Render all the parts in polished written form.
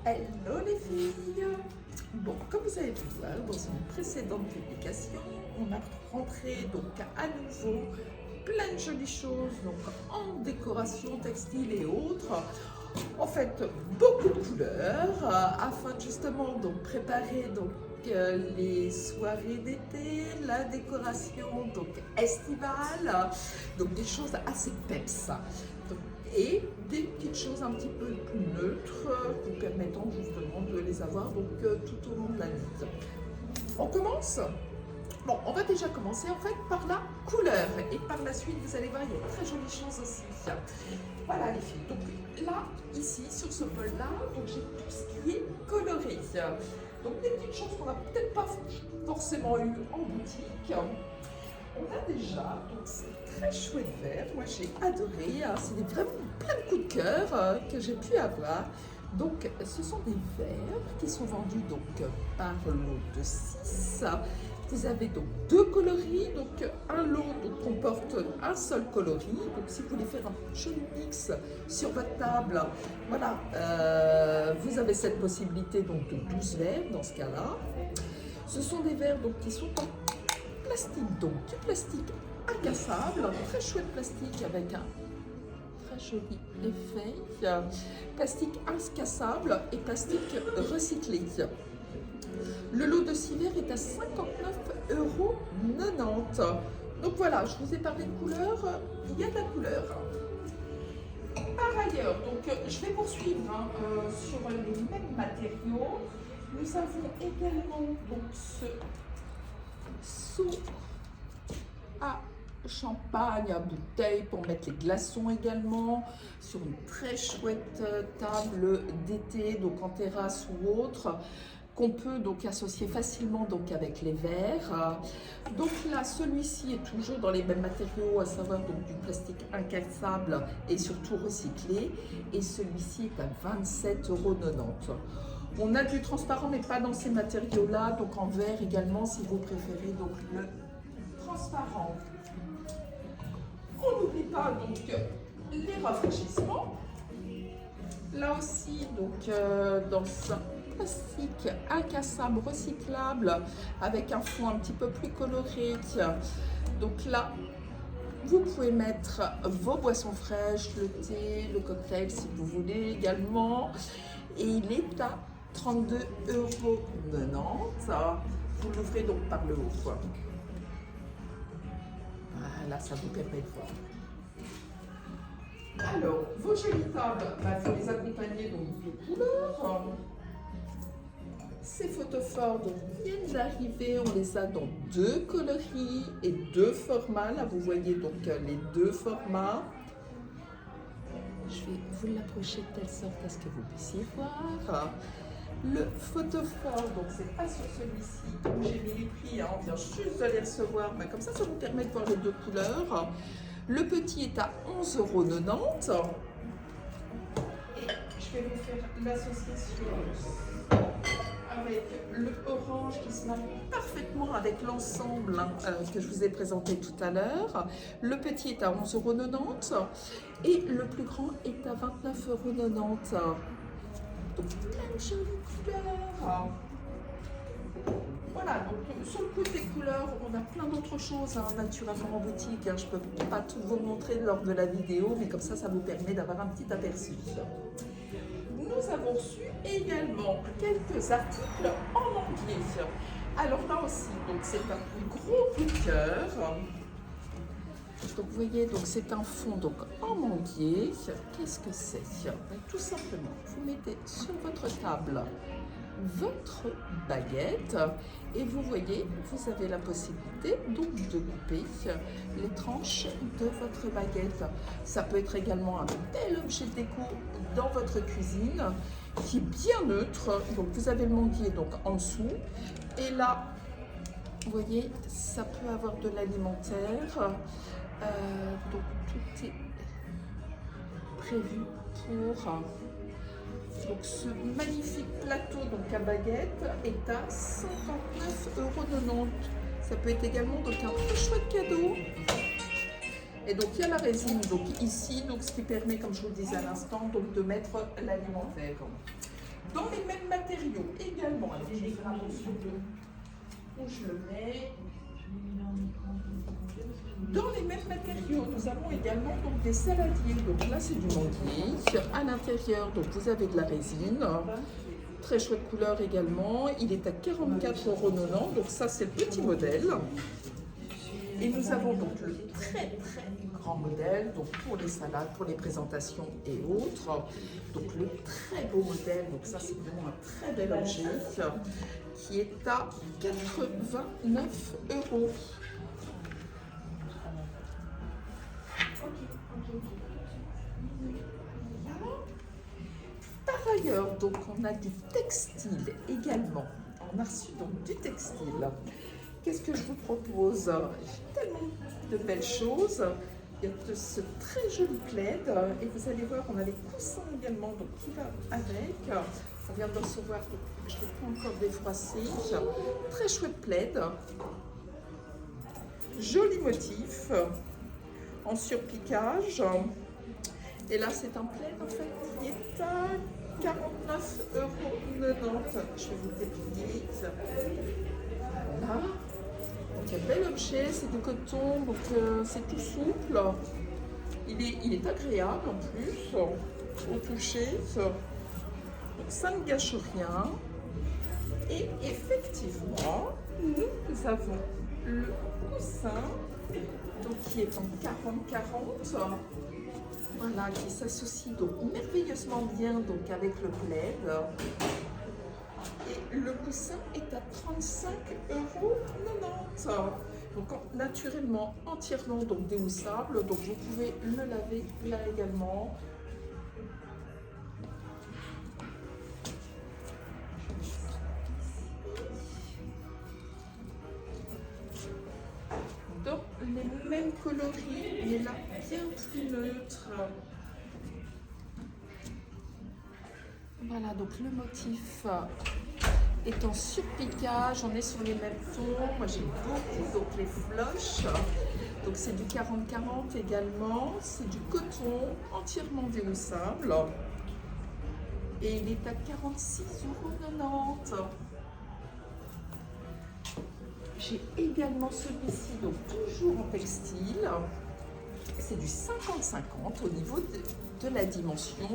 Hello les filles. Bon, comme vous avez pu voir dans une précédente publication, on a rentré donc à nouveau plein de jolies choses donc en décoration textile et autres. En fait, beaucoup de couleurs afin justement donc préparer donc les soirées d'été, la décoration donc estivale, donc des choses assez peps. Et des petites choses un petit peu plus neutres vous permettant justement de les avoir donc tout au long de la nuit. On commence. Bon, on va déjà commencer en fait par la couleur et par la suite vous allez voir il y a de très jolies choses aussi. Voilà les filles, donc là ici sur ce bol là, donc j'ai tout ce qui est coloré. Donc des petites choses qu'on n'a peut-être pas forcément eu en boutique. On a déjà donc ces très chouettes verres, moi j'ai adoré, hein. C'est vraiment plein de coups de cœur que j'ai pu avoir. Donc ce sont des verres qui sont vendus donc par lot de 6. Vous avez donc 2 coloris, donc un lot donc, comporte un seul coloris. Donc si vous voulez faire un joli mix sur votre table, voilà, vous avez cette possibilité donc de 12 verres dans ce cas-là. Ce sont des verres donc qui sont en plastique, donc du plastique incassable, très chouette plastique avec un très joli effet, plastique incassable et plastique recyclé. Le lot de 6 verres est à 59,90 €. Donc voilà, je vous ai parlé de couleur, il y a de la couleur. Par ailleurs, donc je vais poursuivre sur les mêmes matériaux. Nous avons également donc ce seau à champagne à bouteille pour mettre les glaçons également sur une très chouette table d'été donc en terrasse ou autre qu'on peut donc associer facilement donc avec les verres. Donc là celui-ci est toujours dans les mêmes matériaux, à savoir donc du plastique incassable et surtout recyclé, et celui-ci est à 27,90 €. On a du transparent mais pas dans ces matériaux là, donc en verre également si vous préférez donc le transparent. On n'oublie pas donc les rafraîchissements. Là aussi donc dans un plastique incassable recyclable avec un fond un petit peu plus coloré. Donc là vous pouvez mettre vos boissons fraîches, le thé, le cocktail si vous voulez également, et il est à 32,90 €. Vous l'ouvrez donc par le haut. Voilà, ça vous permet de voir. Alors, vos jolies tables, il faut les accompagner donc de couleurs. Ces photophores donc, viennent d'arriver, on les a dans 2 coloris et 2 formats. Là, vous voyez donc les 2 formats. Je vais vous l'approcher de telle sorte à ce que vous puissiez voir. Le photophore, donc c'est pas sur celui-ci où j'ai mis les prix, hein, on vient juste de les recevoir, mais comme ça vous permet de voir les 2 couleurs. Le petit est à 11,90 €. Et je vais vous faire l'association avec le orange qui se marie parfaitement avec l'ensemble que je vous ai présenté tout à l'heure. Le petit est à 11,90 € et le plus grand est à 29,90 €. Donc plein de jolies couleurs. Voilà, donc sur le côté couleurs, on a plein d'autres choses naturellement en boutique. Je ne peux pas tout vous montrer lors de la vidéo, mais comme ça vous permet d'avoir un petit aperçu. Nous avons reçu également quelques articles en anglais. Alors là aussi, donc c'est un gros coup de cœur. Donc vous voyez, donc c'est un fond donc en manguier. Qu'est-ce que c'est? Tout simplement, vous mettez sur votre table votre baguette et vous voyez, vous avez la possibilité donc de couper les tranches de votre baguette. Ça peut être également un bel objet de déco dans votre cuisine qui est bien neutre. Donc vous avez le manguier donc en dessous et là, vous voyez, ça peut avoir de l'alimentaire. Donc tout est prévu pour donc ce magnifique plateau donc à baguette est à 59,90 €. Ça peut être également donc un très chouette cadeau. Et donc il y a la résine donc ici, donc ce qui permet, comme je vous le disais à l'instant, donc de mettre l'alimentaire. Dans les mêmes matériaux également. Alors, je vais faire attention de où je le mets. Dans les mêmes matériaux, nous avons également donc des saladiers. Donc là, c'est du manguier. À l'intérieur, donc vous avez de la résine. Très chouette couleur également. Il est à 44,90 €. Donc ça, c'est le petit modèle. Et nous avons donc le très grand modèle, donc pour les salades, pour les présentations et autres. Donc le très beau modèle, donc ça c'est vraiment un très bel objet qui est à 89 €. Par ailleurs, donc on a du textile également. On a reçu donc du textile. Qu'est-ce que je vous propose? J'ai tellement de belles choses. Il y a de ce très joli plaid et vous allez voir, on a les coussins également donc qui va avec. On vient de recevoir, je ne l'ai pas encore défroissé. Très chouette plaid. Joli motif en surpiquage. Et là, c'est un plaid en fait qui est à 49,90 €. Je vais vous déplier. Voilà. Donc, un bel objet, c'est du coton, donc c'est tout souple. Il est agréable en plus au toucher. Donc ça ne gâche rien. Et effectivement, nous avons le coussin donc, qui est en 40-40. Voilà, qui s'associe donc merveilleusement bien donc, avec le plaid. Et le coussin est à 35,90 €. Donc naturellement, entièrement donc déhoussable. Donc vous pouvez le laver là également. Dans les mêmes coloris, mais là bien plus neutre. Voilà, donc le motif est en surpiquage, on est sur les mêmes tons. Moi j'ai beaucoup donc les floches. Donc c'est du 40-40 également, c'est du coton entièrement déhoussable. Et il est à 46,90 €. J'ai également celui-ci, donc toujours en textile. C'est du 50-50 au niveau de la dimension.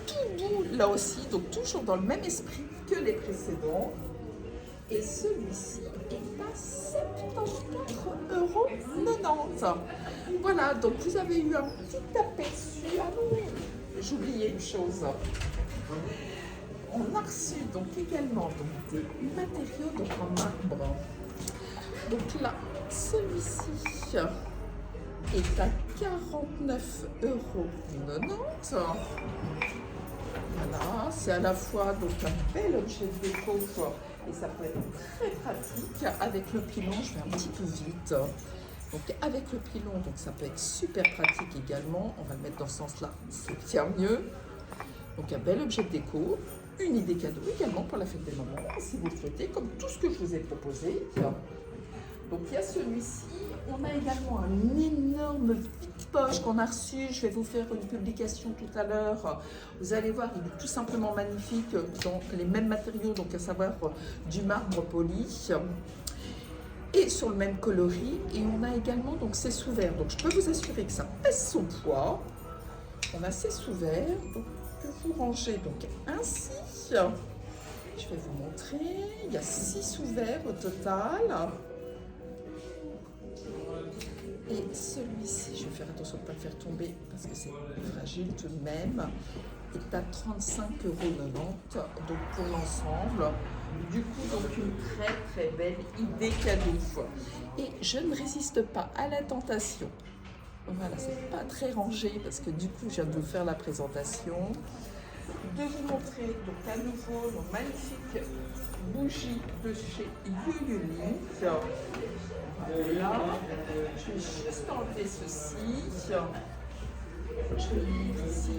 Tout doux là aussi, donc toujours dans le même esprit que les précédents. Et celui-ci est à 74,90 €. Voilà, donc vous avez eu un petit aperçu. Ah non, j'oubliais une chose. On a reçu donc également donc, des matériaux donc, en marbre. Donc là, celui-ci est à 49,90 €. Voilà, c'est à la fois donc, un bel objet de déco et ça peut être très pratique. Avec le pilon, je vais un petit peu vite. Donc avec le pilon, donc, ça peut être super pratique également. On va le mettre dans ce sens-là, c'est bien mieux. Donc un bel objet de déco. Une idée cadeau également pour la fête des mamans, si vous le souhaitez, comme tout ce que je vous ai proposé. Donc il y a celui-ci. On a également un énorme vide-poche qu'on a reçu. Je vais vous faire une publication tout à l'heure. Vous allez voir, il est tout simplement magnifique dans les mêmes matériaux, donc à savoir du marbre poli. Et sur le même coloris. Et on a également donc ces sous-verts. Donc je peux vous assurer que ça pèse son poids. On a ces sous-verts que vous rangez donc ainsi. Je vais vous montrer. Il y a 6 sous-verts au total. Et celui-ci, je vais faire attention de ne pas le faire tomber parce que c'est fragile tout de même, est à 35,90 € donc pour l'ensemble. Du coup, donc une très belle idée cadeau. Et je ne résiste pas à la tentation. Voilà, c'est pas très rangé parce que du coup, je viens de vous faire la présentation. De vous montrer donc à nouveau nos magnifiques bougies de chez Yuyuni. Là, je vais juste enlever ceci. Je le mets ici.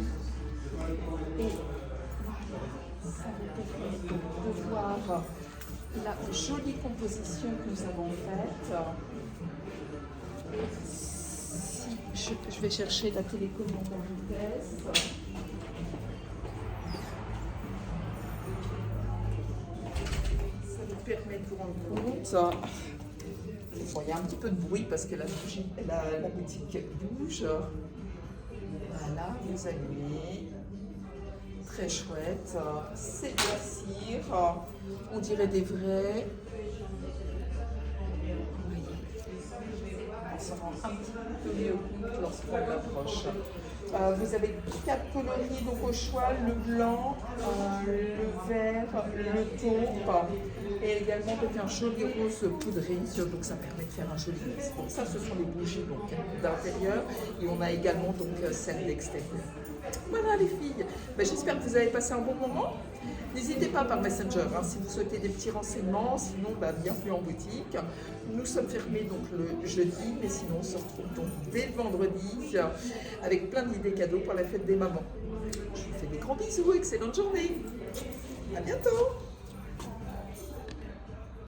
Et ça vous permet donc de voir la jolie composition que nous avons faite. Si je vais chercher la télécommande en vitesse. permet de vous rendre compte. Bon, il y a un petit peu de bruit parce que la boutique bouge. Voilà, vous allumez. Très chouette. C'est de la cire. On dirait des vrais. On s'en rend un petit peu mieux compte lorsqu'on l'approche. Vous avez 4 coloris donc au choix, le blanc, le vert, le taupe et également donc un joli rose poudré, donc ça permet de faire un joli mix. Donc ça ce sont les bougies d'intérieur et on a également donc celles d'extérieur. Voilà les filles, j'espère que vous avez passé un bon moment. N'hésitez pas par Messenger si vous souhaitez des petits renseignements, sinon bienvenue en boutique. Nous sommes fermés donc le jeudi, mais sinon on se retrouve donc dès le vendredi avec plein d'idées cadeaux pour la fête des mamans. Je vous fais des grands bisous, excellente journée, à bientôt.